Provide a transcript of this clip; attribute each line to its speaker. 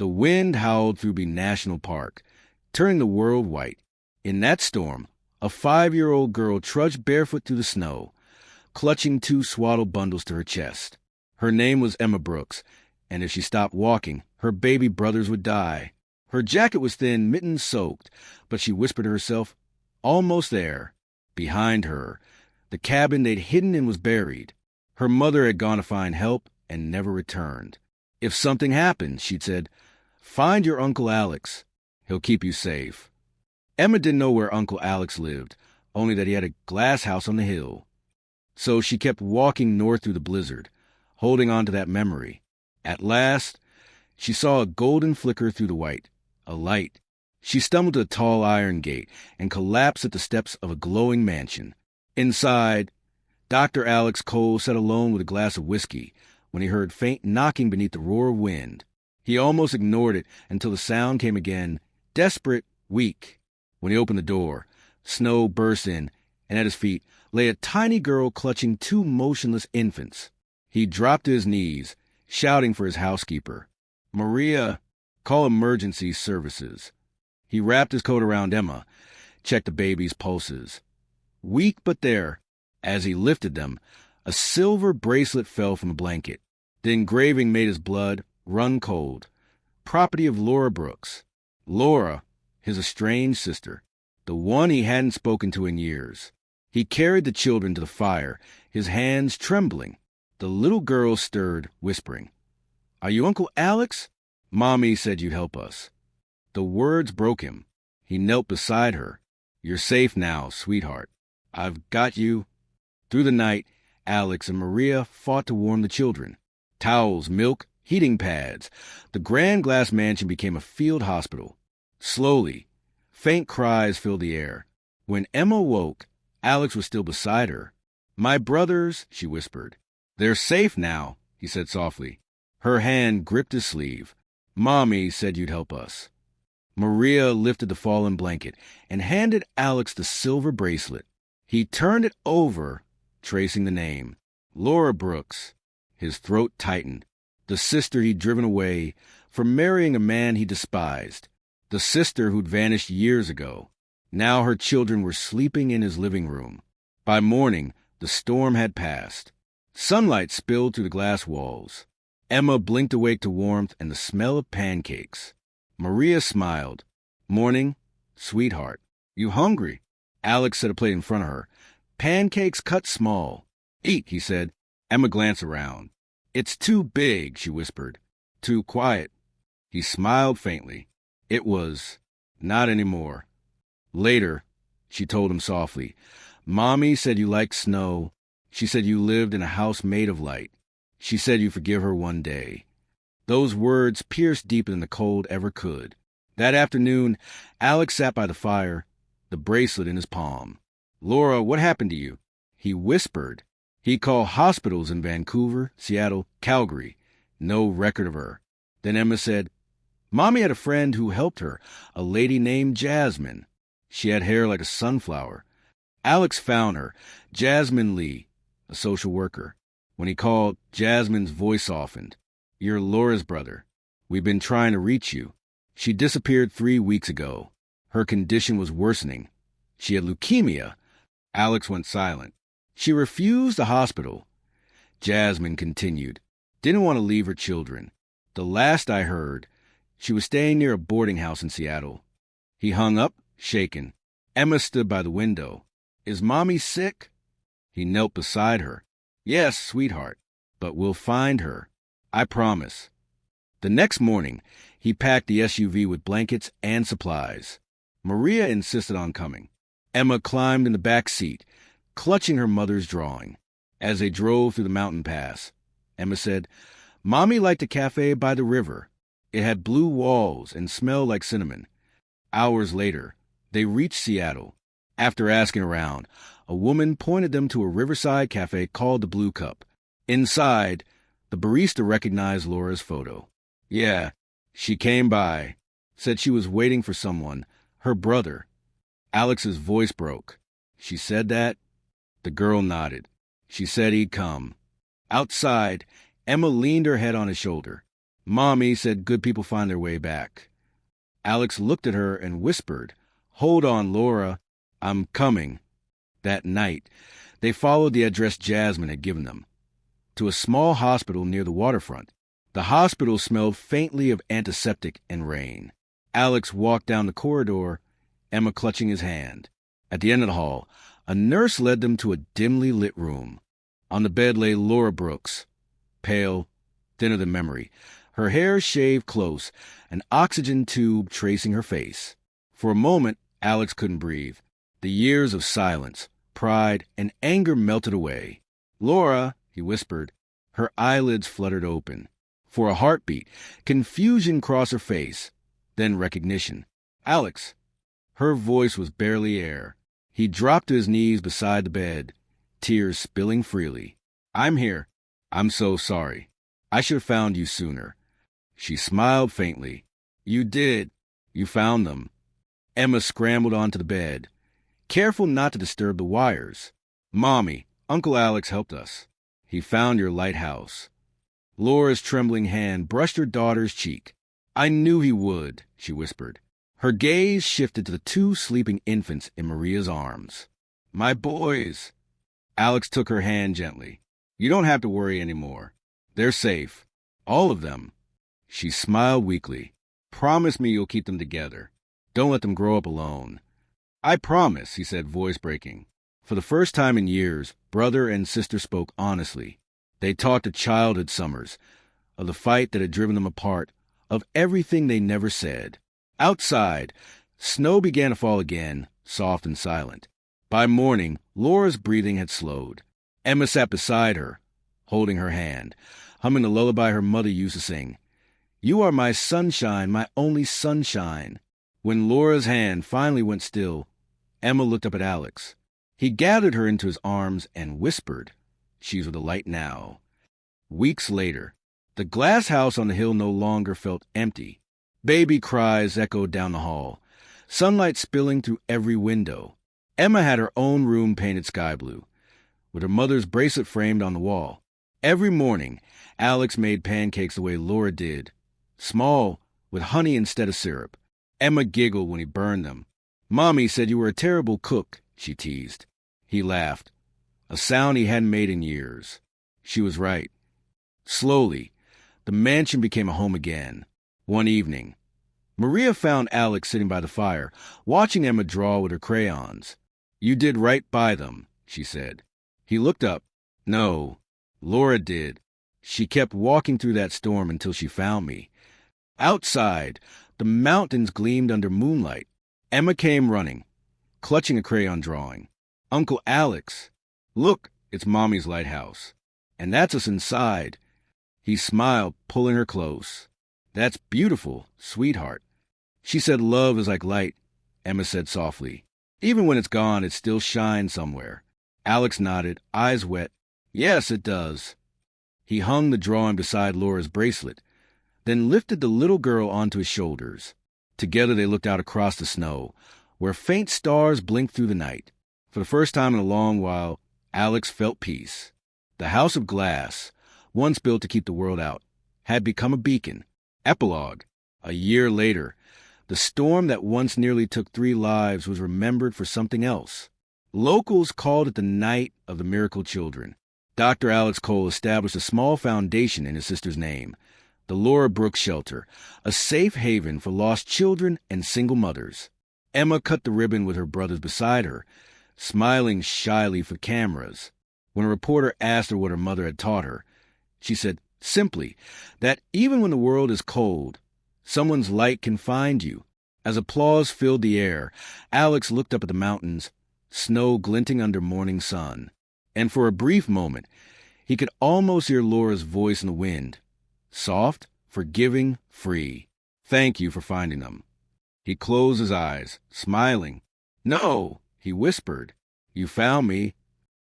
Speaker 1: The wind howled through Bee National Park, turning the world white. In that storm, a 5-year-old girl trudged barefoot through the snow, clutching 2 swaddled bundles to her chest. Her name was Emma Brooks, and if she stopped walking, her baby brothers would die. Her jacket was thin, mittens soaked, but she whispered to herself, almost there. Behind her, the cabin they'd hidden in was buried. Her mother had gone to find help and never returned. If something happened, she'd said, find your Uncle Alex. He'll keep you safe. Emma didn't know where Uncle Alex lived, only that he had a glass house on the hill. So she kept walking north through the blizzard, holding on to that memory. At last, she saw a golden flicker through the white, a light. She stumbled to a tall iron gate and collapsed at the steps of a glowing mansion. Inside, Dr. Alex Cole sat alone with a glass of whiskey when he heard faint knocking beneath the roar of wind. He almost ignored it until the sound came again, desperate, weak. When he opened the door, snow burst in, and at his feet lay a tiny girl clutching 2 motionless infants. He dropped to his knees, shouting for his housekeeper. Maria, call emergency services. He wrapped his coat around Emma, checked the baby's pulses. Weak but there. As he lifted them, a silver bracelet fell from a blanket. The engraving made his blood run cold. Property of Laura Brooks. Laura, his estranged sister, the one he hadn't spoken to in years. He carried the children to the fire, his hands trembling. The little girl stirred, whispering, Are you Uncle Alex? Mommy said you'd help us. The words broke him. He knelt beside her. You're safe now, sweetheart. I've got you. Through the night, Alex and Maria fought to warm the children. Towels, milk, heating pads. The grand glass mansion became a field hospital. Slowly, faint cries filled the air. When Emma woke, Alex was still beside her. My brothers, she whispered. They're safe now, he said softly. Her hand gripped his sleeve. Mommy said you'd help us. Maria lifted the fallen blanket and handed Alex the silver bracelet. He turned it over, tracing the name. Laura Brooks. His throat tightened. The sister he'd driven away for marrying a man he despised. The sister who'd vanished years ago. Now her children were sleeping in his living room. By morning, the storm had passed. Sunlight spilled through the glass walls. Emma blinked awake to warmth and the smell of pancakes. Maria smiled. Morning, sweetheart. You hungry? Alex set a plate in front of her. Pancakes cut small. Eat, he said. Emma glanced around. It's too big, she whispered. Too quiet. He smiled faintly. It was. Not anymore. Later, she told him softly. Mommy said you liked snow. She said you lived in a house made of light. She said you'd forgive her one day. Those words pierced deeper than the cold ever could. That afternoon, Alex sat by the fire, the bracelet in his palm. Laura, what happened to you? He whispered. He called hospitals in Vancouver, Seattle, Calgary. No record of her. Then Emma said, Mommy had a friend who helped her, a lady named Jasmine. She had hair like a sunflower. Alex found her, Jasmine Lee, a social worker. When he called, Jasmine's voice softened. You're Laura's brother. We've been trying to reach you. She disappeared 3 weeks ago. Her condition was worsening. She had leukemia. Alex went silent. She refused the hospital. Jasmine continued. Didn't want to leave her children. The last I heard, she was staying near a boarding house in Seattle. He hung up, shaken. Emma stood by the window. Is Mommy sick? He knelt beside her. Yes, sweetheart, but we'll find her. I promise. The next morning, he packed the SUV with blankets and supplies. Maria insisted on coming. Emma climbed in the back seat, clutching her mother's drawing. As they drove through the mountain pass, Emma said, Mommy liked a cafe by the river. It had blue walls and smelled like cinnamon. Hours later, they reached Seattle. After asking around, a woman pointed them to a riverside cafe called the Blue Cup. Inside, the barista recognized Laura's photo. Yeah, she came by, said she was waiting for someone, her brother. Alex's voice broke. She said that? The girl nodded. She said he'd come. Outside, Emma leaned her head on his shoulder. Mommy said good people find their way back. Alex looked at her and whispered, "Hold on, Laura. I'm coming." That night, they followed the address Jasmine had given them, to a small hospital near the waterfront. The hospital smelled faintly of antiseptic and rain. Alex walked down the corridor, Emma clutching his hand. At the end of the hall, a nurse led them to a dimly lit room. On the bed lay Laura Brooks, pale, thinner than memory, her hair shaved close, an oxygen tube tracing her face. For a moment, Alex couldn't breathe. The years of silence, pride, and anger melted away. "Laura," he whispered. Her eyelids fluttered open. For a heartbeat, confusion crossed her face, then recognition. "Alex." Her voice was barely air. He dropped to his knees beside the bed, tears spilling freely. "I'm here. I'm so sorry. I should have found you sooner." She smiled faintly. "You did. You found them." Emma scrambled onto the bed, careful not to disturb the wires. "Mommy, Uncle Alex helped us. He found your lighthouse." Laura's trembling hand brushed her daughter's cheek. "I knew he would," she whispered. Her gaze shifted to the two sleeping infants in Maria's arms. "My boys." Alex took her hand gently. "You don't have to worry anymore. They're safe. All of them." She smiled weakly. "Promise me you'll keep them together. Don't let them grow up alone." "I promise," he said, voice breaking. For the first time in years, brother and sister spoke honestly. They talked of childhood summers, of the fight that had driven them apart, of everything they never said. Outside, snow began to fall again, soft and silent. By morning, Laura's breathing had slowed. Emma sat beside her, holding her hand, humming the lullaby her mother used to sing. "You are my sunshine, my only sunshine." When Laura's hand finally went still, Emma looked up at Alex. He gathered her into his arms and whispered, "She's with the light now." Weeks later, the glass house on the hill no longer felt empty. Baby cries echoed down the hall, sunlight spilling through every window. Emma had her own room painted sky blue, with her mother's bracelet framed on the wall. Every morning, Alex made pancakes the way Laura did, small, with honey instead of syrup. Emma giggled when he burned them. "Mommy said you were a terrible cook," she teased. He laughed, a sound he hadn't made in years. She was right. Slowly, the mansion became a home again. One evening, Maria found Alex sitting by the fire, watching Emma draw with her crayons. "You did right by them," she said. He looked up. "No, Laura did. She kept walking through that storm until she found me." Outside, the mountains gleamed under moonlight. Emma came running, clutching a crayon drawing. "Uncle Alex, look, it's Mommy's lighthouse. And that's us inside." He smiled, pulling her close. "That's beautiful, sweetheart." She said love is like light, Emma said softly. "Even when it's gone, it still shines somewhere." Alex nodded, eyes wet. "Yes, it does." He hung the drawing beside Laura's bracelet, then lifted the little girl onto his shoulders. Together they looked out across the snow, where faint stars blinked through the night. For the first time in a long while, Alex felt peace. The house of glass, once built to keep the world out, had become a beacon. Epilogue. A year later, the storm that once nearly took 3 lives was remembered for something else. Locals called it the Night of the Miracle Children. Dr. Alex Cole established a small foundation in his sister's name, the Laura Brooks Shelter, a safe haven for lost children and single mothers. Emma cut the ribbon with her brothers beside her, smiling shyly for cameras. When a reporter asked her what her mother had taught her, she said simply that even when the world is cold, someone's light can find you. As applause filled the air, Alex looked up at the mountains, snow glinting under morning sun. And for a brief moment, he could almost hear Laura's voice in the wind, soft, forgiving, free. "Thank you for finding them." He closed his eyes, smiling. "No," he whispered. "You found me,